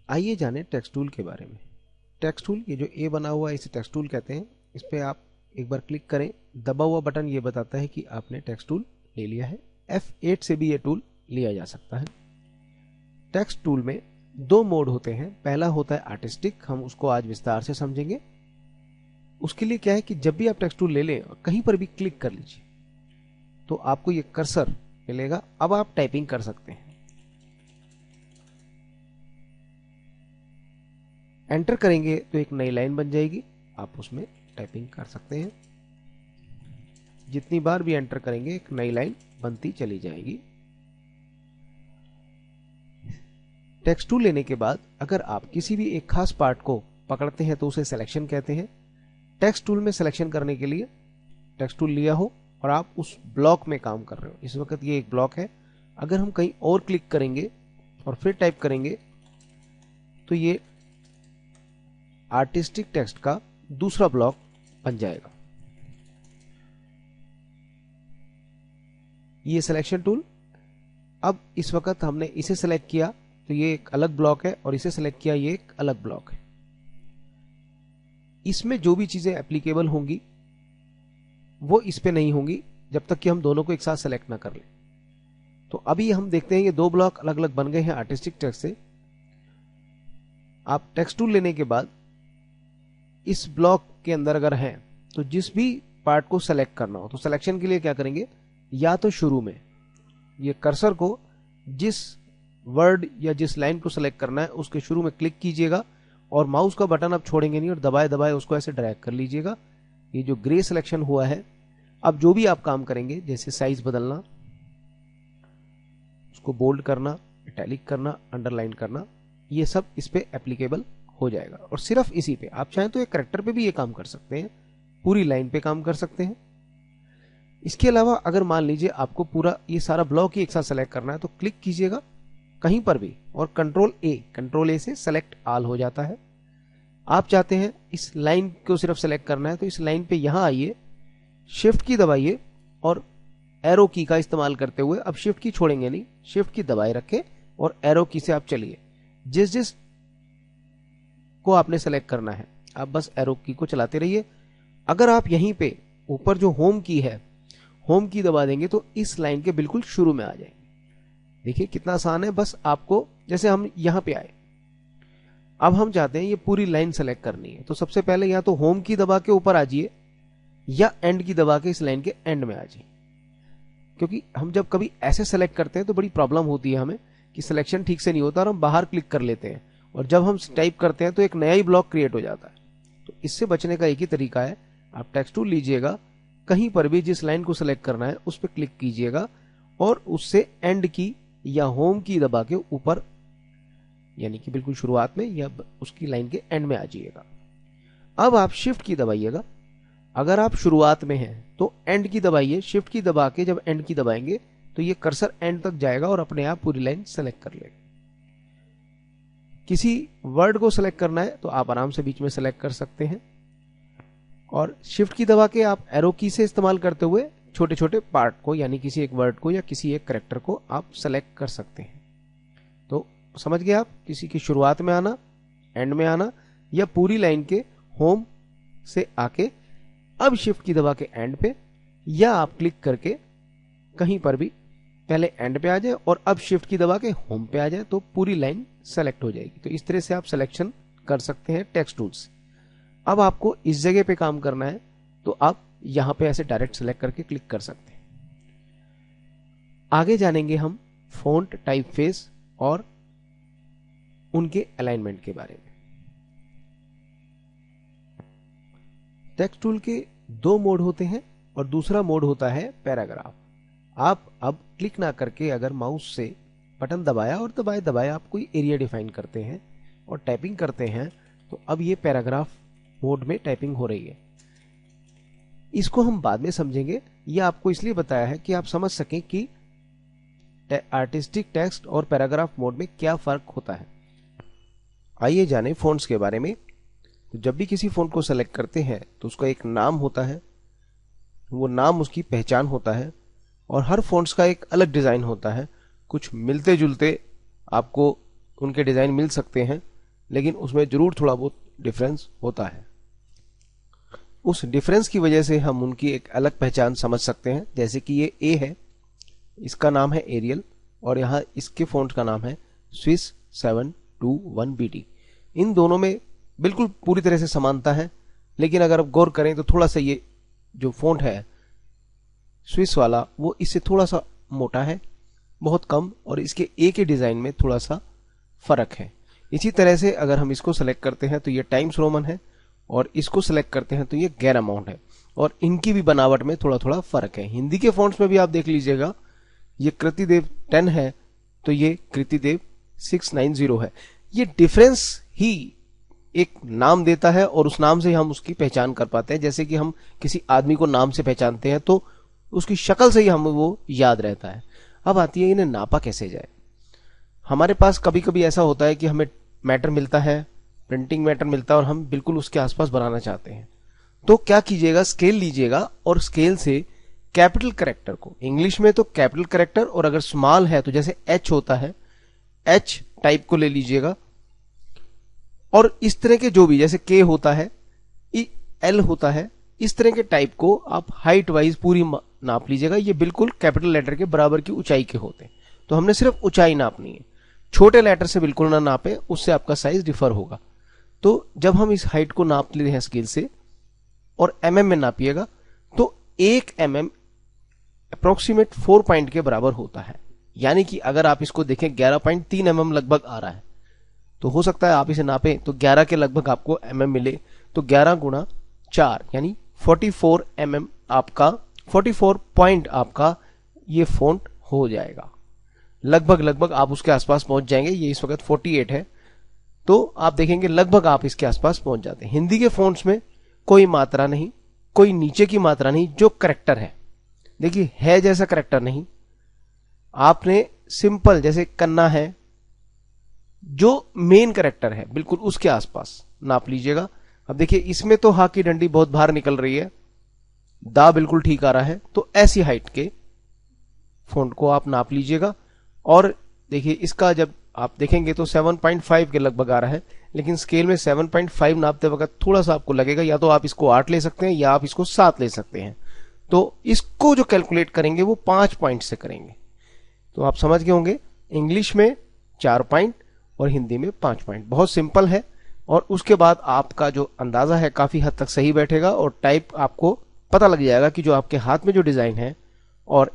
आइए जाने text tool के बारे में। टेक्स्ट टूल, ये जो ए बना हुआ है इसे टेक्स्ट टूल कहते हैं। इस पर आप एक बार क्लिक करें, दबा हुआ बटन ये बताता है कि आपने टेक्स्ट टूल ले लिया है। F8 से भी ये टूल लिया जा सकता है। टेक्स्ट टूल में दो मोड होते हैं। पहला होता है आर्टिस्टिक, हम उसको आज विस्तार से समझेंगे। उसके लिए क्या है कि जब भी आप टेक्स्ट टूल ले लें और कहीं पर भी क्लिक कर लीजिए तो आपको ये कर्सर मिलेगा। अब आप टाइपिंग कर सकते हैं। एंटर करेंगे तो एक नई लाइन बन जाएगी, आप उसमें टाइपिंग कर सकते हैं। जितनी बार भी एंटर करेंगे एक नई लाइन बनती चली जाएगी। टेक्स्ट टूल लेने के बाद अगर आप किसी भी एक खास पार्ट को पकड़ते हैं तो उसे सिलेक्शन कहते हैं। टेक्स्ट टूल में सिलेक्शन करने के लिए टेक्स्ट टूल लिया हो और आप उस ब्लॉक में काम कर रहे हो, इस वक्त ये एक ब्लॉक है। अगर हम कहीं और क्लिक करेंगे और फिर टाइप करेंगे तो ये आर्टिस्टिक टेक्स्ट का दूसरा ब्लॉक बन जाएगा। ये सिलेक्शन टूल, अब इस वक्त हमने इसे सेलेक्ट किया तो ये एक अलग ब्लॉक है और इसे सेलेक्ट किया ये एक अलग ब्लॉक है। इसमें जो भी चीजें एप्लीकेबल होंगी वो इस पे नहीं होंगी जब तक कि हम दोनों को एक साथ सेलेक्ट ना कर लें। तो अभी हम देखते हैं ये दो ब्लॉक अलग अलग बन गए हैं आर्टिस्टिक टेक्स्ट से। आप टेक्स्ट टूल लेने के बाद इस ब्लॉक के अंदर अगर हैं तो जिस भी पार्ट को सेलेक्ट करना हो तो सिलेक्शन के लिए क्या करेंगे, या तो शुरू में ये कर्सर को जिस वर्ड या जिस लाइन को सेलेक्ट करना है उसके शुरू में क्लिक कीजिएगा और माउस का बटन आप छोड़ेंगे नहीं और दबाए दबाए उसको ऐसे ड्रैग कर लीजिएगा। ये जो ग्रे सिलेक्शन हुआ है, अब जो भी आप काम करेंगे जैसे साइज बदलना, उसको बोल्ड करना, इटैलिक करना, अंडरलाइन करना, ये सब इस पे एप्लीकेबल हो जाएगा। और सिर्फ इसी पे आप चाहें तो एक कैरेक्टर पे भी ये काम कर सकते हैं, पूरी लाइन पे काम कर सकते हैं। इसके अलावा अगर मान लीजिए आपको पूरा ये सारा ब्लॉक ही एक साथ सेलेक्ट करना है तो क्लिक कीजिएगा कहीं पर भी और कंट्रोल ए से सेलेक्ट ऑल हो जाता है। आप चाहते हैं इस लाइन को सिर्फ सेलेक्ट करना है तो इस लाइन पे यहां आइए, शिफ्ट की दबाइए और एरो की का इस्तेमाल करते हुए, अब शिफ्ट की छोड़ेंगे नहीं, शिफ्ट की दबाए रखें और एरो की से आप चलिए। जिस जिस को आपने सेलेक्ट करना है आप बस एरो की को चलाते रहिए। अगर आप यहीं पे ऊपर जो होम की है, होम की दबा देंगे तो इस लाइन के बिल्कुल शुरू में आ जाएंगे। देखिए कितना आसान है। बस आपको, जैसे हम यहां पे आए, अब हम चाहते हैं ये पूरी लाइन सेलेक्ट करनी है तो सबसे पहले या तो होम की दबा के ऊपर आ जाइए या एंड की दबा के इस लाइन के एंड में आ जाइए। क्योंकि हम जब कभी ऐसे सेलेक्ट करते हैं तो बड़ी प्रॉब्लम होती है हमें कि सिलेक्शन ठीक से नहीं होता और हम बाहर क्लिक कर लेते हैं और जब हम टाइप करते हैं तो एक नया ही ब्लॉक क्रिएट हो जाता है। तो इससे बचने का एक ही तरीका है, आप टेक्स्ट टूल लीजिएगा, कहीं पर भी जिस लाइन को सेलेक्ट करना है उस पर क्लिक कीजिएगा और उससे एंड की या होम की दबा के ऊपर, यानी कि बिल्कुल शुरुआत में या उसकी लाइन के एंड में आ जाइएगा। अब आप शिफ्ट की दबाइएगा। अगर आप शुरुआत में हैं तो एंड की दबाइए, शिफ्ट की दबा के जब एंड की दबाएंगे तो ये कर्सर एंड तक जाएगा और अपने आप पूरी लाइन सेलेक्ट कर लेगा। किसी वर्ड को सेलेक्ट करना है तो आप आराम से बीच में सेलेक्ट कर सकते हैं और शिफ्ट की दबा के आप एरो की से इस्तेमाल करते हुए छोटे छोटे पार्ट को, यानी किसी एक वर्ड को या किसी एक कैरेक्टर को आप सेलेक्ट कर सकते हैं। तो समझ गए आप, किसी की शुरुआत में आना, एंड में आना या पूरी लाइन के होम से आके अब शिफ्ट की दबा के एंड पे, या आप क्लिक करके कहीं पर भी पहले एंड पे आ जाए और अब शिफ्ट की दबा के होम पे आ जाए तो पूरी लाइन सेलेक्ट हो जाएगी। तो इस तरह से आप सिलेक्शन कर सकते हैं टेक्स्ट टूल्स। अब आपको इस जगह पे काम करना है तो आप यहां पे ऐसे डायरेक्ट सेलेक्ट करके क्लिक कर सकते हैं। आगे जानेंगे हम फ़ॉन्ट टाइपफेस और उनके अलाइनमेंट के बारे में। टेक्स्ट टूल के दो मोड होते हैं और दूसरा मोड होता है पैराग्राफ। आप अब क्लिक ना करके अगर माउस से बटन दबाया और दबाए दबाए आप कोई एरिया डिफाइन करते हैं और टाइपिंग करते हैं तो अब ये पैराग्राफ मोड में टाइपिंग हो रही है। इसको हम बाद में समझेंगे, यह आपको इसलिए बताया है कि आप समझ सकें कि आर्टिस्टिक टेक्स्ट और पैराग्राफ मोड में क्या फर्क होता है। आइए जानें फ़ॉन्ट्स के बारे में। तो जब भी किसी फ़ॉन्ट को सेलेक्ट करते हैं तो उसका एक नाम होता है, वो नाम उसकी पहचान होता है और हर फ़ॉन्ट्स का एक अलग डिज़ाइन होता है। कुछ मिलते जुलते आपको उनके डिज़ाइन मिल सकते हैं लेकिन उसमें जरूर थोड़ा बहुत डिफरेंस होता है। उस डिफरेंस की वजह से हम उनकी एक अलग पहचान समझ सकते हैं। जैसे कि ये ए है, इसका नाम है एरियल, और यहाँ इसके फ़ॉन्ट का नाम है स्विस 721BT। इन दोनों में बिल्कुल पूरी तरह से समानता है, लेकिन अगर आप गौर करें तो थोड़ा सा ये जो फ़ॉन्ट है स्विस वाला वो इससे थोड़ा सा मोटा है, बहुत कम, और इसके ए के डिज़ाइन में थोड़ा सा फर्क है। इसी तरह से अगर हम इसको सेलेक्ट करते हैं तो ये टाइम्स रोमन है, और इसको सेलेक्ट करते हैं तो ये गैर अमाउंट है, और इनकी भी बनावट में थोड़ा थोड़ा फर्क है। हिंदी के फॉन्ट्स में भी आप देख लीजिएगा, ये कृतिदेव 10 है तो ये कृतिदेव 690 है। ये डिफरेंस ही एक नाम देता है, और उस नाम से हम उसकी पहचान कर पाते हैं। जैसे कि हम किसी आदमी को नाम से पहचानते हैं तो उसकी शक्ल से ही हमें वो याद रहता है। अब आती है इन्हें नापा कैसे जाए। हमारे पास कभी कभी ऐसा होता है कि हमें मैटर मिलता है, प्रिंटिंग मैटर मिलता है, और हम बिल्कुल उसके आसपास बनाना चाहते हैं। तो क्या कीजिएगा, स्केल लीजिएगा और स्केल से कैपिटल कैरेक्टर को, इंग्लिश में तो कैपिटल कैरेक्टर, और अगर स्मॉल है तो जैसे एच होता है, एच टाइप को ले लीजिएगा, और इस तरह के जो भी, जैसे के होता है, एल होता है, इस तरह के टाइप को आप हाइट वाइज पूरी नाप लीजिएगा। ये बिल्कुल कैपिटल लेटर के बराबर की ऊंचाई के होते हैं, तो हमने सिर्फ ऊंचाई नापनी है। छोटे लेटर से बिल्कुल ना नापें, उससे आपका साइज डिफर होगा। तो जब हम इस हाइट को नाप लेते हैं स्केल से और mm में नापिएगा, तो 1 mm अप्रोक्सीमेट 4 पॉइंट के बराबर होता है। यानी कि अगर आप इसको देखें 11.3 mm लगभग आ रहा है, तो हो सकता है आप इसे नापें तो 11 के लगभग आपको mm मिले, तो 11 गुणा 4 यानी 44 mm आपका 44 पॉइंट आपका ये फॉन्ट हो जाएगा। लगभग आप उसके आसपास पहुंच जाएंगे। ये इस वक्त 48 है, तो आप देखेंगे लगभग आप इसके आसपास पहुंच जाते हैं। हिंदी के फॉन्ट्स में कोई मात्रा नहीं, कोई नीचे की मात्रा नहीं, जो करेक्टर है, देखिए है जैसा करेक्टर नहीं, आपने सिंपल जैसे कन्ना है, जो मेन करेक्टर है बिल्कुल उसके आसपास नाप लीजिएगा। अब देखिए इसमें तो हा की डंडी बहुत बाहर निकल रही है, दा बिल्कुल ठीक आ रहा है, तो ऐसी हाइट के फॉन्ट को आप नाप लीजिएगा। और देखिए इसका जब आप देखेंगे तो 7.5 के लगभग आ रहा है, लेकिन स्केल में 7.5 नापते वक्त थोड़ा सा आपको लगेगा, या तो आप इसको 8 ले सकते हैं या आप इसको 7 ले सकते हैं। तो इसको जो कैलकुलेट करेंगे वो 5 पॉइंट से करेंगे। तो आप समझ गए होंगे, इंग्लिश में 4 पॉइंट और हिंदी में 5 पॉइंट। बहुत सिंपल है, और उसके बाद आपका जो अंदाजा है काफी हद तक सही बैठेगा, और टाइप आपको पता लग जाएगा कि जो आपके हाथ में जो डिजाइन है और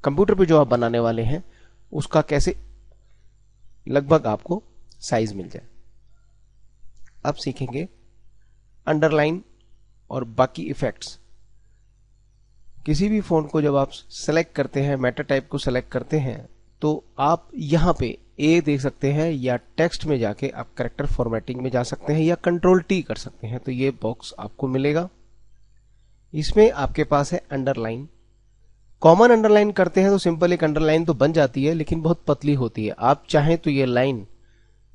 कंप्यूटर पे जो आप बनाने वाले हैं उसका कैसे लगभग आपको साइज मिल जाए। अब सीखेंगे अंडरलाइन और बाकी इफेक्ट्स। किसी भी फॉन्ट को जब आप सेलेक्ट करते हैं, मैटर टाइप को सेलेक्ट करते हैं, तो आप यहां पे ए देख सकते हैं, या टेक्स्ट में जाके आप कैरेक्टर फॉर्मेटिंग में जा सकते हैं, या कंट्रोल टी कर सकते हैं, तो ये बॉक्स आपको मिलेगा। इसमें आपके पास है अंडरलाइन। कॉमन अंडरलाइन करते हैं तो सिंपल एक अंडरलाइन तो बन जाती है, लेकिन बहुत पतली होती है। आप चाहें तो ये लाइन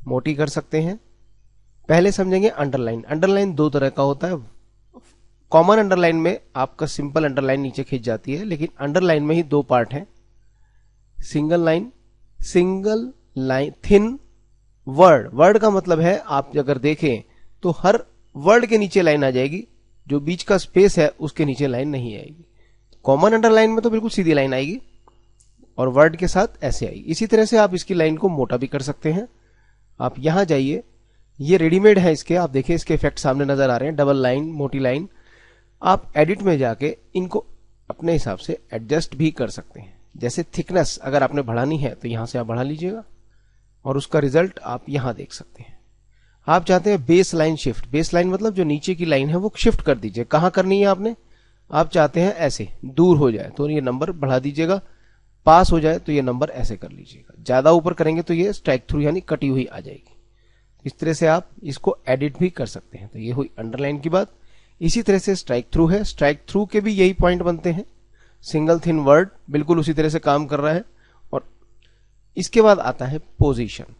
मोटी कर सकते हैं। पहले समझेंगे अंडरलाइन। अंडरलाइन दो तरह का होता है। कॉमन अंडरलाइन में आपका सिंपल अंडरलाइन नीचे खींच जाती है, लेकिन अंडरलाइन में ही दो पार्ट हैं, single line, thin word. Word का मतलब है, आप अगर देखें तो हर वर्ड के नीचे लाइन आ जाएगी, जो बीच का स्पेस है उसके नीचे लाइन नहीं आएगी। कॉमन अंडरलाइन में तो बिल्कुल सीधी लाइन आएगी और वर्ड के साथ ऐसे आएगी। इसी तरह से आप इसकी लाइन को मोटा भी कर सकते हैं। आप यहां जाइए, ये रेडीमेड है इसके, आप देखिए इसके इफेक्ट सामने नजर आ रहे हैं, डबल लाइन, मोटी लाइन। आप एडिट में जाके इनको अपने हिसाब से एडजस्ट भी कर सकते हैं। जैसे थिकनेस अगर आपने बढ़ानी है तो यहां से आप बढ़ा लीजिएगा और उसका रिजल्ट आप यहां देख सकते हैं। आप चाहते हैं base line shift, base line मतलब जो नीचे की लाइन है वो शिफ्ट कर दीजिए। कहां करनी है आपने, आप चाहते हैं ऐसे दूर हो जाए तो ये नंबर बढ़ा दीजिएगा, पास हो जाए तो ये नंबर ऐसे कर लीजिएगा। ज्यादा ऊपर करेंगे तो ये स्ट्राइक थ्रू यानी कटी हुई आ जाएगी। इस तरह से आप इसको एडिट भी कर सकते हैं। तो ये हुई अंडरलाइन की बात। इसी तरह से स्ट्राइक थ्रू है, स्ट्राइक थ्रू के भी यही पॉइंट बनते हैं। सिंगल थिन वर्ड बिल्कुल उसी तरह से काम कर रहा है। और इसके बाद आता है पोजीशन।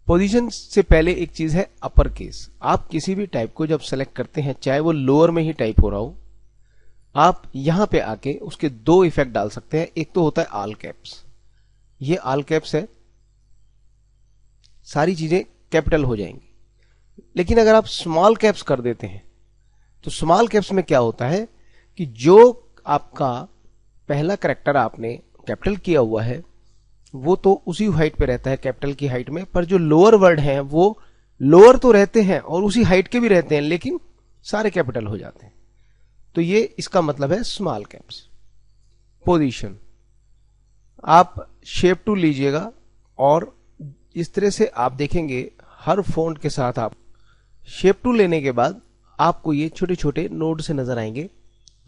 पोजीशन से पहले एक चीज है अपर केस। आप किसी भी टाइप को जब सेलेक्ट करते हैं, चाहे वो लोअर में ही टाइप हो रहा हो, आप यहां पे आके उसके दो इफेक्ट डाल सकते हैं। एक तो होता है ऑल कैप्स, ये ऑल कैप्स है, सारी चीजें कैपिटल हो जाएंगी। लेकिन अगर आप स्मॉल कैप्स कर देते हैं तो स्मॉल कैप्स में क्या होता है कि जो आपका पहला कैरेक्टर आपने कैपिटल किया हुआ है वो तो उसी हाइट पे रहता है कैपिटल की हाइट में, पर जो लोअर वर्ड हैं वो लोअर तो रहते हैं और उसी हाइट के भी रहते हैं लेकिन सारे कैपिटल हो जाते हैं। तो ये इसका मतलब है स्मॉल कैप्स। पोजीशन, आप शेप टूल लीजिएगा और इस तरह से आप देखेंगे हर फॉन्ट के साथ आप शेप टूल लेने के बाद आपको ये छोटे छोटे नोड से नजर आएंगे।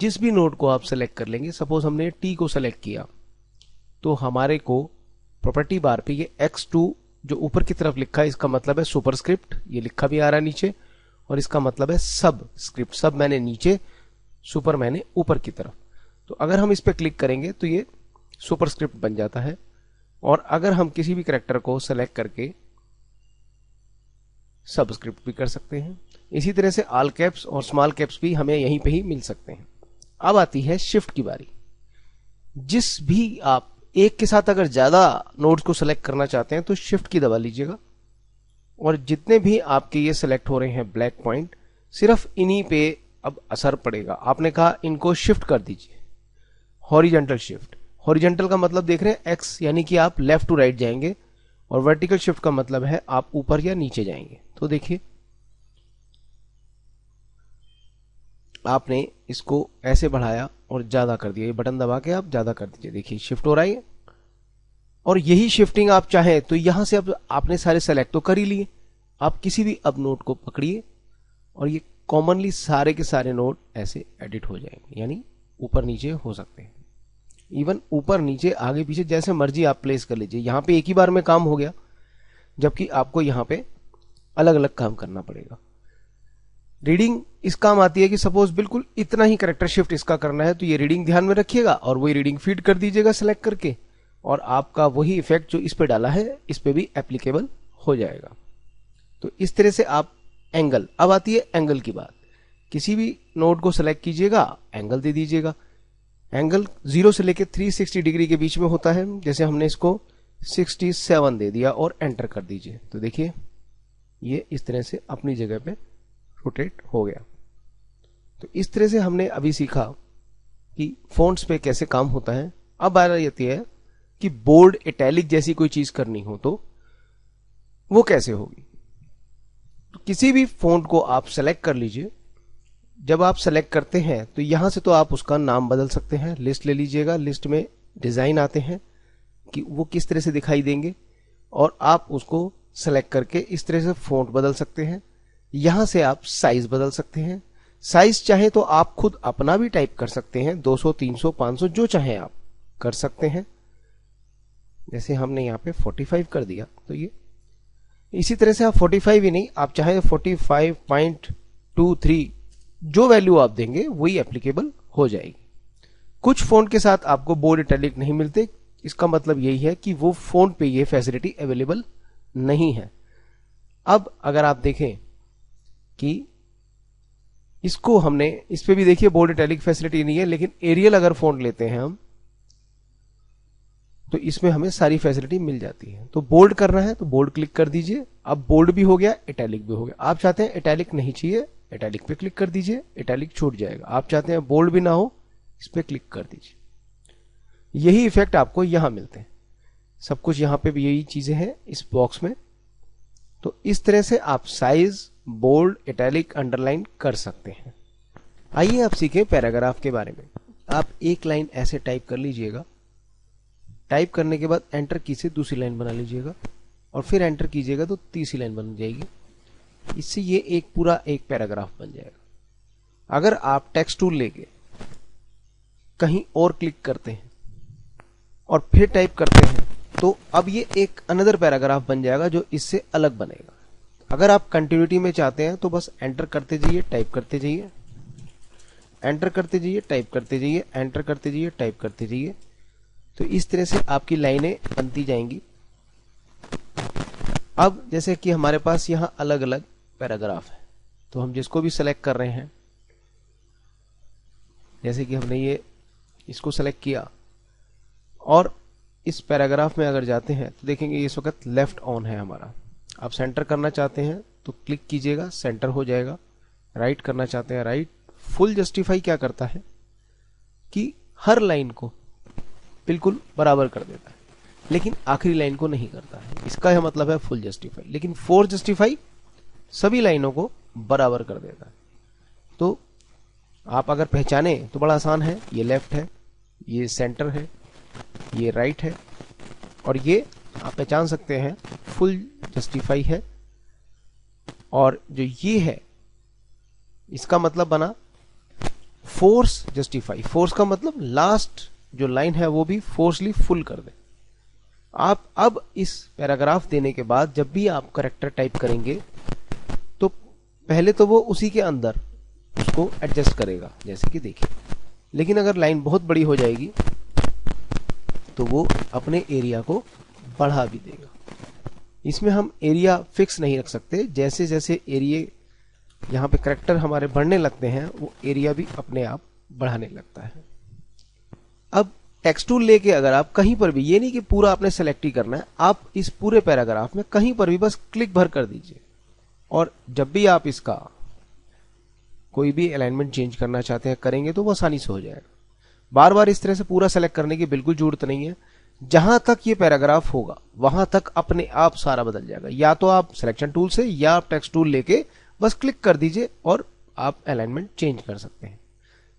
जिस भी नोड को आप सेलेक्ट कर लेंगे, सपोज हमने टी को सेलेक्ट किया तो हमारे को प्रॉपर्टी बार पे ये X2 जो ऊपर की तरफ लिखा है इसका मतलब है सुपरस्क्रिप्ट, ये लिखा भी आ रहा है नीचे, और इसका मतलब है सब स्क्रिप्ट। सब मैंने नीचे, सुपर मैंने ऊपर की तरफ। तो अगर हम इस पे क्लिक करेंगे तो ये सुपरस्क्रिप्ट बन जाता है। और अगर हम किसी भी कैरेक्टर को सेलेक्ट करके सबस्क्रिप्ट भी कर सकते हैं। इसी तरह से ऑल कैप्स और स्मॉल कैप्स भी हमें यहीं पे ही मिल सकते हैं। अब आती है शिफ्ट की बारी। जिस भी आप एक के साथ अगर ज्यादा नोड्स को सेलेक्ट करना चाहते हैं तो शिफ्ट की दबा लीजिएगा और जितने भी आपके ये सेलेक्ट हो रहे हैं ब्लैक पॉइंट, सिर्फ इन्हीं पे अब असर पड़ेगा। आपने कहा इनको शिफ्ट कर दीजिए, हॉरिजॉन्टल शिफ्ट। हॉरिजॉन्टल का मतलब देख रहे हैं एक्स, यानी कि आप लेफ्ट टू राइट जाएंगे, और वर्टिकल शिफ्ट का मतलब है आप ऊपर या नीचे जाएंगे। तो देखिए आपने इसको ऐसे बढ़ाया और ज्यादा कर दिया, ये बटन दबा के आप ज्यादा कर दीजिए, देखिए शिफ्ट हो रहा है। और यही शिफ्टिंग आप चाहें तो यहां से अब आपने सारे सेलेक्ट तो कर ही लिए, आप किसी भी अब नोड को पकड़िए और ये कॉमनली सारे के सारे नोड ऐसे एडिट हो जाएंगे, यानी ऊपर नीचे हो सकते हैं। इवन ऊपर नीचे आगे पीछे जैसे मर्जी आप प्लेस कर लीजिए। यहां पे एक ही बार में काम हो गया, जबकि आपको यहां पे अलग अलग काम करना पड़ेगा। रीडिंग इस काम आती है कि सपोज बिल्कुल इतना ही कैरेक्टर शिफ्ट इसका करना है तो ये रीडिंग ध्यान में रखिएगा और वही रीडिंग फीड कर दीजिएगा सेलेक्ट करके, और आपका वही इफेक्ट जो इस पे डाला है इस पे भी एप्लीकेबल हो जाएगा। तो इस तरह से आप एंगल, अब आती है एंगल की बात। किसी भी नोड को सेलेक्ट कीजिएगा, एंगल दे दीजिएगा। एंगल 0 से लेके 360 डिग्री के बीच में होता है। जैसे हमने इसको 67 दे दिया और एंटर कर दीजिए, तो देखिए ये इस तरह से अपनी जगह पे रोटेट हो गया। तो इस तरह से हमने अभी सीखा कि फॉन्ट्स पे कैसे काम होता है। अब बात आती है कि बोल्ड, इटैलिक जैसी कोई चीज करनी हो तो वो कैसे होगी। तो किसी भी फॉन्ट को आप सेलेक्ट कर लीजिए। जब आप सेलेक्ट करते हैं तो यहां से तो आप उसका नाम बदल सकते हैं। लिस्ट ले लीजिएगा, लिस्ट में डिजाइन आते हैं कि वो किस तरह से दिखाई देंगे, और आप उसको सेलेक्ट करके इस तरह से फॉन्ट बदल सकते हैं। यहां से आप साइज बदल सकते हैं। साइज चाहे तो आप खुद अपना भी टाइप कर सकते हैं, 200, 300, 500 जो चाहे आप कर सकते हैं। जैसे हमने यहाँ पे 45 कर दिया, तो ये इसी तरह से आप 45 ही नहीं, आप चाहे 45.23 जो वैल्यू आप देंगे वही एप्लीकेबल हो जाएगी। कुछ फॉन्ट के साथ आपको बोल्ड, इटैलिक नहीं मिलते, इसका मतलब यही है कि वो फॉन्ट पे ये फैसिलिटी अवेलेबल नहीं है। अब अगर आप देखें कि इसको हमने, इस पे भी देखिए बोल्ड, इटैलिक फैसिलिटी नहीं है, लेकिन एरियल अगर फॉन्ट लेते हैं हम तो इसमें हमें सारी फैसिलिटी मिल जाती है। तो बोल्ड करना है तो बोल्ड क्लिक कर दीजिए, अब बोल्ड भी हो गया, इटैलिक भी हो गया। आप चाहते हैं इटैलिक नहीं चाहिए, इटैलिक पे क्लिक कर दीजिए, इटैलिक छूट जाएगा। आप चाहते हैं बोल्ड भी ना हो, इस पे क्लिक कर दीजिए। यही इफेक्ट आपको यहां मिलते हैं। सब कुछ यहां पे भी यही चीजें हैं इस बॉक्स में। तो इस तरह से आप साइज, बोल्ड, इटैलिक, अंडरलाइन कर सकते हैं। आइए आप सीखें पैराग्राफ के बारे में। आप एक लाइन ऐसे टाइप कर लीजिएगा, टाइप करने के बाद एंटर की से दूसरी लाइन बना लीजिएगा और फिर एंटर कीजिएगा तो तीसरी लाइन बन जाएगी। इससे ये एक पूरा एक पैराग्राफ बन जाएगा। अगर आप टेक्स्ट टूल लेके कहीं और क्लिक करते हैं और फिर टाइप करते हैं तो अब ये एक अनदर पैराग्राफ बन जाएगा जो इससे अलग बनेगा। अगर आप कंटिन्यूटी में चाहते हैं तो बस एंटर करते जाइए, टाइप करते जाइए, एंटर करते जाइए, टाइप करते जाइए, एंटर करते जाइए, टाइप करते जाइए। तो इस तरह से आपकी लाइनें बनती जाएंगी। अब जैसे कि हमारे पास यहां अलग अलग पैराग्राफ है, तो हम जिसको भी सेलेक्ट कर रहे हैं, जैसे कि हमने ये इसको सेलेक्ट किया और इस पैराग्राफ में अगर जाते हैं तो देखेंगे इस वक्त लेफ्ट ऑन है हमारा। आप सेंटर करना चाहते हैं तो क्लिक कीजिएगा, सेंटर हो जाएगा। राइट करना चाहते हैं राइट। फुल जस्टिफाई क्या करता है कि हर लाइन को बिल्कुल बराबर कर देता है, लेकिन आखिरी लाइन को नहीं करता है। इसका यह मतलब है फुल जस्टिफाई। लेकिन फोर्स जस्टिफाई सभी लाइनों को बराबर कर देता है। तो आप अगर पहचाने तो बड़ा आसान है, ये लेफ्ट है, ये सेंटर है, ये राइट है, और ये आप पहचान सकते हैं फुल जस्टिफाई है। और जो ये है इसका मतलब बना फोर्स जस्टिफाई। फोर्स का मतलब लास्ट जो लाइन है वो भी फोर्सली फुल कर दे। आप अब इस पैराग्राफ देने के बाद जब भी आप करेक्टर टाइप करेंगे तो पहले तो वो उसी के अंदर उसको एडजस्ट करेगा, जैसे कि देखिए। लेकिन अगर लाइन बहुत बड़ी हो जाएगी तो वो अपने एरिया को बढ़ा भी देगा। इसमें हम एरिया फिक्स नहीं रख सकते। जैसे जैसे एरिया यहाँ पे करेक्टर हमारे बढ़ने लगते हैं वो एरिया भी अपने आप बढ़ाने लगता है। अब टेक्स्ट टूल लेके अगर आप कहीं पर भी, ये नहीं कि पूरा आपने सेलेक्ट ही करना है, आप इस पूरे पैराग्राफ में कहीं पर भी बस क्लिक भर कर दीजिए, और जब भी आप इसका कोई भी अलाइनमेंट चेंज करना चाहते हैं करेंगे तो वो आसानी से हो जाएगा। बार बार इस तरह से पूरा सेलेक्ट करने की बिल्कुल जरूरत नहीं है। जहां तक ये पैराग्राफ होगा वहां तक अपने आप सारा बदल जाएगा। या तो आप सिलेक्शन टूल से या आप टेक्स्ट टूल लेके बस क्लिक कर दीजिए और आप अलाइनमेंट चेंज कर सकते हैं,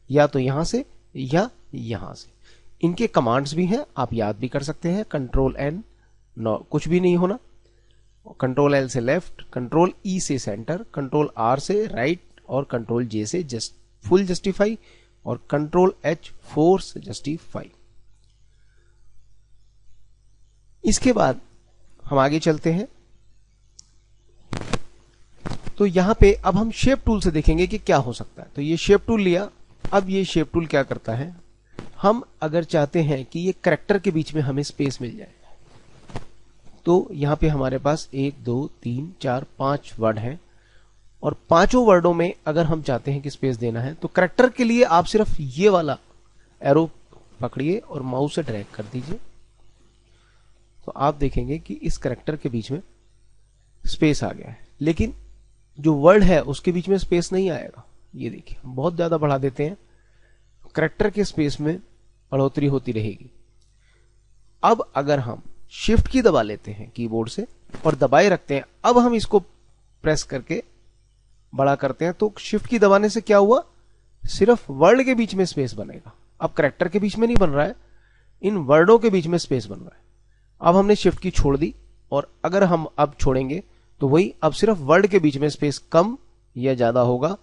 या तो यहां से या यहां से। इनके कमांड्स भी हैं, आप याद भी कर सकते हैं। कंट्रोल एन, कुछ भी नहीं होना, कंट्रोल एल से लेफ्ट, कंट्रोल ई से सेंटर, कंट्रोल आर से राइट, और कंट्रोल जे से फुल जस्टिफाई, और कंट्रोल एच फोर्स जस्टिफाई। इसके बाद हम आगे चलते हैं। तो यहां पे अब हम शेप टूल से देखेंगे कि क्या हो सकता है। तो ये शेप टूल लिया। अब ये शेप टूल क्या करता है, हम अगर चाहते हैं कि ये कैरेक्टर के बीच में हमें स्पेस मिल जाए, तो यहां पे हमारे पास 1 2 3 4 5 वर्ड हैं, और पांचों वर्डों में अगर हम चाहते हैं कि स्पेस देना है तो कैरेक्टर के लिए आप सिर्फ ये वाला एरो पकड़िए और माउस से ड्रैग कर दीजिए। तो आप देखेंगे कि इस कैरेक्टर के बीच में स्पेस आ गया है, लेकिन जो वर्ड है उसके बीच में स्पेस नहीं आएगा। ये देखिए, हम बहुत ज्यादा बढ़ा देते हैं, कैरेक्टर के स्पेस में बढ़ोतरी होती रहेगी। अब अगर हम शिफ्ट की दबा लेते हैं कीबोर्ड से और दबाए रखते हैं, अब हम इसको प्रेस करके बड़ा करते हैं, तो शिफ्ट की दबाने से क्या हुआ, सिर्फ वर्ड के बीच में स्पेस बनेगा। अब कैरेक्टर के बीच में नहीं बन रहा है, इन वर्डों के बीच में स्पेस बन रहा है। अब हमने शिफ्ट की छोड़ दी, और अगर हम अब छोड़ेंगे तो वही, अब सिर्फ वर्ड के बीच में स्पेस कम या ज्यादा होगा।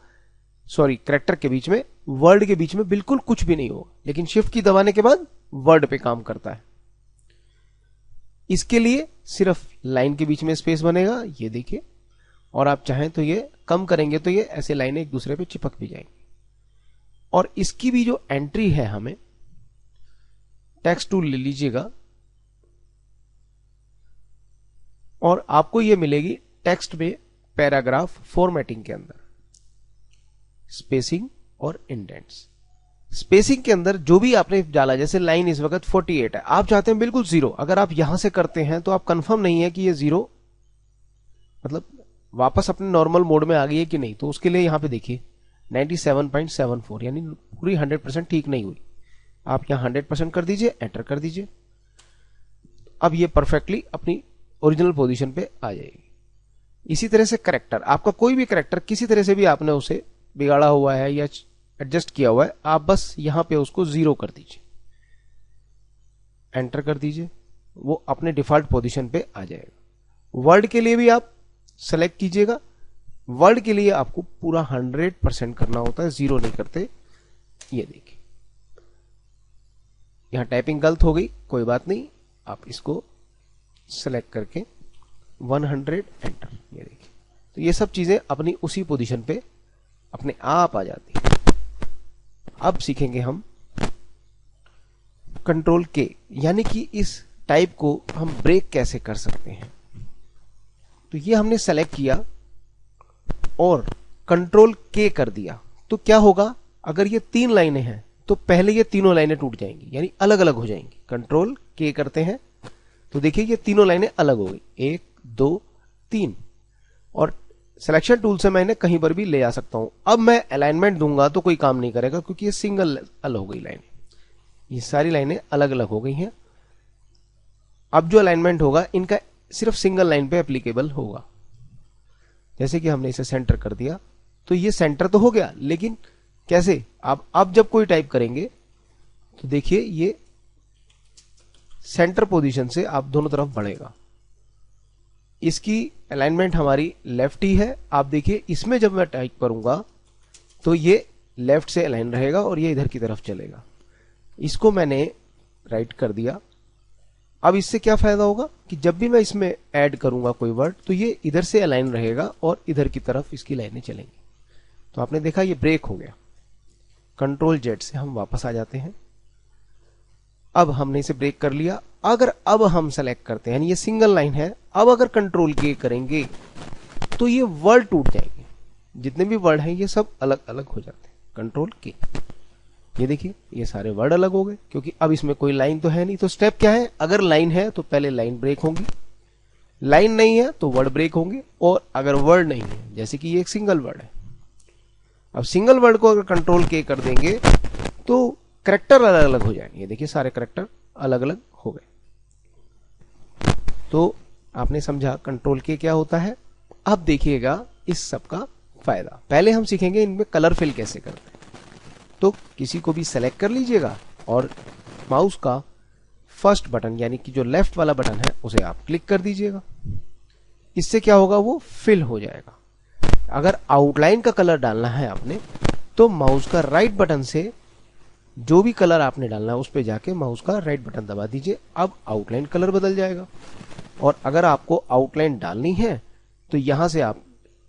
सॉरी, कैरेक्टर के बीच में, वर्ड के बीच में बिल्कुल कुछ भी नहीं होगा, लेकिन शिफ्ट की दबाने के बाद वर्ड पे काम करता है। इसके लिए सिर्फ लाइन के बीच में स्पेस बनेगा, ये देखिए, और आप चाहें तो ये कम करेंगे तो ये ऐसे लाइनें एक दूसरे पे चिपक भी जाएंगी। और इसकी भी जो एंट्री है, हमें टेक्स्ट टूल ले लीजिएगा और आपको ये मिलेगी टेक्स्ट में पैराग्राफ फॉर्मेटिंग के अंदर स्पेसिंग और इंडेंट्स। स्पेसिंग के अंदर जो भी आपने डाला, जैसे लाइन इस वक्त 48 है, आप चाहते हैं बिल्कुल 0। अगर आप यहां से करते हैं तो आप कंफर्म नहीं है कि ये 0 मतलब वापस अपने नॉर्मल मोड में आ गई है कि नहीं। तो उसके लिए यहां पे देखिए 97.74, यानी पूरी 100% ठीक नहीं हुई। आप यहां 100% कर दीजिए, एंटर कर दीजिए। अब ये परफेक्टली अपनी ओरिजिनल पोजीशन पे आ जाएगी। इसी तरह से करेक्टर, आपका कोई भी करेक्टर किसी तरह से भी आपने उसे बिगाड़ा हुआ है या एडजस्ट किया हुआ है, आप बस यहां पे उसको 0 कर दीजिए, एंटर कर दीजिए, वो अपने डिफॉल्ट पोजीशन पे आ जाएगा। वर्ड के लिए भी आप सेलेक्ट कीजिएगा। वर्ड के लिए आपको पूरा 100% करना होता है, 0 नहीं करते। ये देखिए, यहां टाइपिंग गलत हो गई, कोई बात नहीं, आप इसको सेलेक्ट करके 100 एंटर, ये देखिए। तो ये सब चीजें अपनी उसी पोजीशन पे अपने आप आ जाती है। अब सीखेंगे हम कंट्रोल के, यानी कि इस टाइप को हम ब्रेक कैसे कर सकते हैं। तो ये हमने सेलेक्ट किया और कंट्रोल के कर दिया, तो क्या होगा, अगर ये 3 लाइनें हैं तो पहले ये तीनों लाइनें टूट जाएंगी, यानी अलग अलग हो जाएंगी। कंट्रोल के करते हैं तो देखिए ये तीनों लाइनें अलग हो गई, 1 2 3, और सिलेक्शन टूल से मैं इन्हें कहीं पर भी ले आ सकता हूं। अब मैं अलाइनमेंट दूंगा तो कोई काम नहीं करेगा, क्योंकि ये सिंगल अलग हो गई लाइन, ये सारी लाइनें अलग अलग हो गई हैं। अब जो अलाइनमेंट होगा इनका सिर्फ सिंगल लाइन पे एप्लीकेबल होगा। जैसे कि हमने इसे सेंटर कर दिया, तो ये सेंटर तो हो गया, लेकिन कैसे? आप अब जब कोई टाइप करेंगे तो देखिए ये सेंटर पोजीशन से आप दोनों तरफ बढ़ेगा। इसकी अलाइनमेंट हमारी लेफ्ट ही है। आप देखिए इसमें जब मैं टाइप करूंगा तो ये लेफ्ट से अलाइन रहेगा और ये इधर की तरफ चलेगा। इसको मैंने राइट कर दिया। अब इससे क्या फायदा होगा कि जब भी मैं इसमें ऐड करूंगा कोई वर्ड तो ये इधर से अलाइन रहेगा और इधर की तरफ इसकी लाइनें चलेंगी। तो आपने देखा ये ब्रेक हो गया। कंट्रोल जेड से हम वापस आ जाते हैं। अब हमने इसे ब्रेक कर लिया। अगर अब हम सेलेक्ट करते हैं, ये सिंगल लाइन है, अब अगर कंट्रोल के करेंगे तो ये वर्ड टूट जाएंगे। जितने भी वर्ड हैं ये सब अलग अलग हो जाते हैं। कंट्रोल के, ये देखिए ये सारे वर्ड अलग हो गए, क्योंकि अब इसमें कोई लाइन तो है नहीं। तो स्टेप क्या है? अगर लाइन है तो पहले लाइन ब्रेक होंगी, लाइन नहीं है तो वर्ड ब्रेक होंगे, और अगर वर्ड नहीं है, जैसे कि ये एक सिंगल वर्ड है, अब सिंगल वर्ड को अगर कंट्रोल के कर देंगे तो करैक्टर अलग अलग हो जाएंगे। ये देखिए सारे करैक्टर अलग अलग हो गए। तो आपने समझा कंट्रोल के क्या होता है। अब देखिएगा इस सब का फायदा। पहले हम सीखेंगे इनमें कलर फिल कैसे करते हैं। तो किसी को भी सेलेक्ट कर लीजिएगा और माउस का फर्स्ट बटन यानी कि जो लेफ्ट वाला बटन है उसे आप क्लिक कर दीजिएगा। इससे क्या होगा, वो फिल हो जाएगा। अगर आउटलाइन का कलर डालना है आपने तो माउस का राइट बटन से जो भी कलर आपने डालना है उस पे जाके माउस का राइट बटन दबा दीजिए। अब आउटलाइन कलर बदल जाएगा। और अगर आपको आउटलाइन डालनी है तो यहां से आप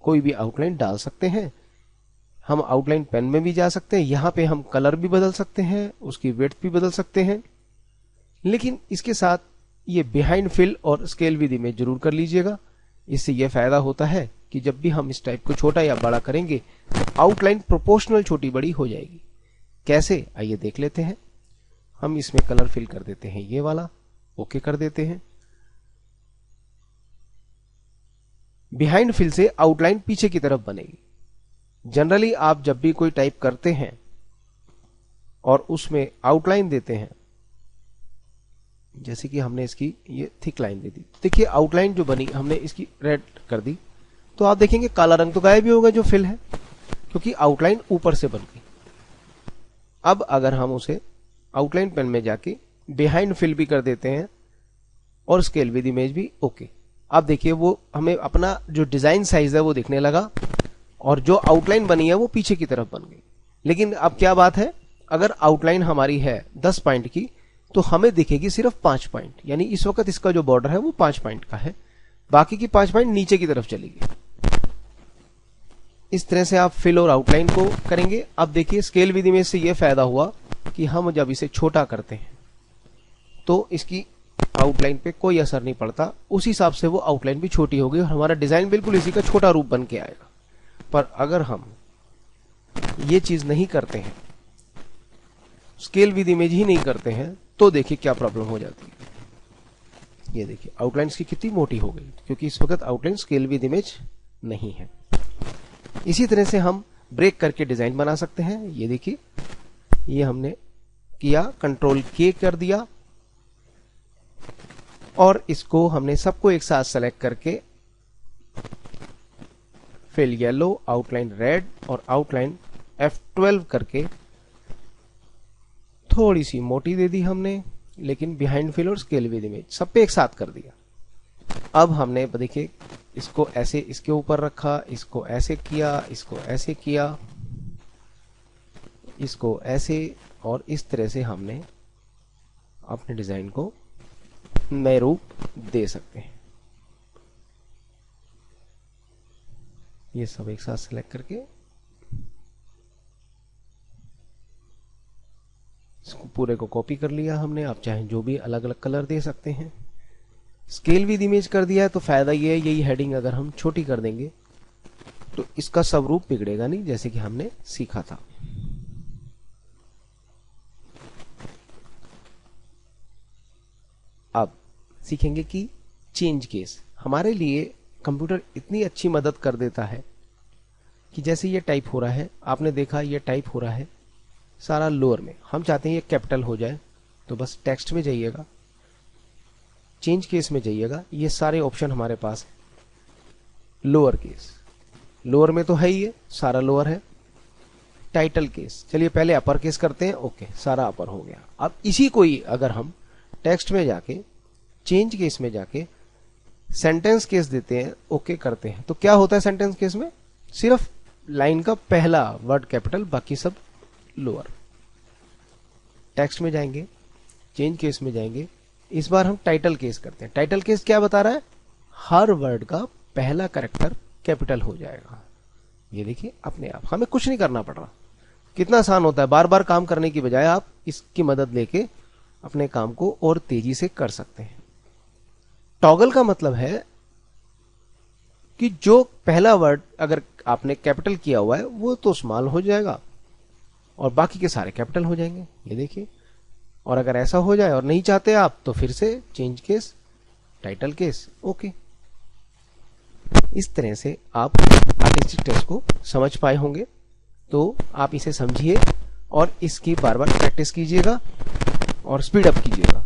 कोई भी आउटलाइन डाल सकते हैं। हम आउटलाइन पेन में भी जा सकते हैं, यहां पे हम कलर भी बदल सकते हैं, उसकी विड्थ भी बदल सकते हैं। लेकिन इसके साथ ये बिहाइंड फिल और स्केल विद इमेज जरूर कर लीजिएगा। इससे यह फायदा होता है कि जब भी हम इस टाइप को छोटा या बड़ा करेंगे तो आउटलाइन प्रोपोर्शनल छोटी बड़ी हो जाएगी। कैसे, आइए देख लेते हैं। हम इसमें कलर फिल कर देते हैं, ये वाला ओके कर देते हैं। बिहाइंड फिल से आउटलाइन पीछे की तरफ बनेगी। जनरली आप जब भी कोई टाइप करते हैं और उसमें आउटलाइन देते हैं, जैसे कि हमने इसकी ये थिक लाइन दे दी, देखिए आउटलाइन जो बनी हमने इसकी रेड कर दी, तो आप देखेंगे काला रंग तो गायब ही होगा जो फिल है, क्योंकि आउटलाइन ऊपर से बन गई। अब अगर हम उसे आउटलाइन पेन में जाके बिहाइंड फिल भी कर देते हैं और स्केल विद इमेज भी ओके, अब देखिए वो हमें अपना जो डिजाइन साइज है वो दिखने लगा और जो आउटलाइन बनी है वो पीछे की तरफ बन गई। लेकिन अब क्या बात है, अगर आउटलाइन हमारी है 10 पॉइंट की तो हमें दिखेगी सिर्फ 5 पॉइंट, यानी इस वक्त इसका जो बॉर्डर है वो 5 पॉइंट का है, बाकी की 5 पॉइंट नीचे की तरफ चलेगी। इस तरह से आप फिल और आउटलाइन को करेंगे। अब देखिए स्केल विद इमेज से यह फायदा हुआ कि हम जब इसे छोटा करते हैं तो इसकी आउटलाइन पे कोई असर नहीं पड़ता, उस हिसाब से वो आउटलाइन भी छोटी होगी और हमारा डिजाइन बिल्कुल इसी का छोटा रूप बन के आएगा। पर अगर हम ये चीज नहीं करते हैं, स्केल विद इमेज ही नहीं करते हैं, तो देखिए क्या प्रॉब्लम हो जाती है। ये देखिए आउटलाइन की कितनी मोटी हो गई, क्योंकि इस वक्त आउटलाइन स्केल विद इमेज नहीं है। इसी तरह से हम ब्रेक करके डिजाइन बना सकते हैं। ये देखिए ये हमने किया, कंट्रोल के कर दिया और इसको हमने सबको एक साथ सेलेक्ट करके फिल येलो, आउटलाइन रेड और आउटलाइन F12 करके थोड़ी सी मोटी दे दी हमने, लेकिन बिहाइंड फिल और स्केल विद इमेज सब पे एक साथ कर दिया। अब हमने देखिए इसको ऐसे इसके ऊपर रखा, इसको ऐसे किया, इसको ऐसे किया, इसको ऐसे, और इस तरह से हमने अपने डिजाइन को नए रूप दे सकते हैं। ये सब एक साथ सेलेक्ट करके इसको पूरे को कॉपी कर लिया हमने। आप चाहें जो भी अलग अलग कलर दे सकते हैं। स्केल विद इमेज कर दिया है तो फायदा ये है, यही हेडिंग अगर हम छोटी कर देंगे तो इसका सब रूप बिगड़ेगा नहीं, जैसे कि हमने सीखा था। अब सीखेंगे कि चेंज केस। हमारे लिए कंप्यूटर इतनी अच्छी मदद कर देता है कि जैसे ये टाइप हो रहा है, आपने देखा ये टाइप हो रहा है सारा लोअर में, हम चाहते हैं ये कैपिटल हो जाए, तो बस टेक्स्ट में जाइएगा, चेंज केस में जाइएगा, ये सारे ऑप्शन हमारे पास है। लोअर केस, लोअर में तो है ही है, सारा लोअर है। टाइटल केस, चलिए पहले अपर केस करते हैं, ओके सारा अपर हो गया। अब इसी को ही अगर हम टेक्स्ट में जाके चेंज केस में जाके सेंटेंस केस देते हैं, ओके करते हैं, तो क्या होता है सेंटेंस केस में? सिर्फ लाइन का पहला वर्ड कैपिटल, बाकी सब लोअर। टेक्स्ट में जाएंगे, चेंज केस में जाएंगे, इस बार हम टाइटल केस करते हैं। टाइटल केस क्या बता रहा है? हर वर्ड का पहला कैरेक्टर कैपिटल हो जाएगा। ये देखिए अपने आप, हमें कुछ नहीं करना पड़ रहा। कितना आसान होता है, बार बार काम करने की बजाय आप इसकी मदद लेके अपने काम को और तेजी से कर सकते हैं। टॉगल का मतलब है कि जो पहला वर्ड अगर आपने कैपिटल किया हुआ है वो तो स्मॉल हो जाएगा और बाकी के सारे कैपिटल हो जाएंगे, ये देखिए। और अगर ऐसा हो जाए और नहीं चाहते आप, तो फिर से change case, title case, okay. इस तरह से आप आर्टिस्टिक टेक्स्ट को समझ पाए होंगे। तो आप इसे समझिए और इसकी बार बार प्रैक्टिस कीजिएगा और स्पीड अप कीजिएगा।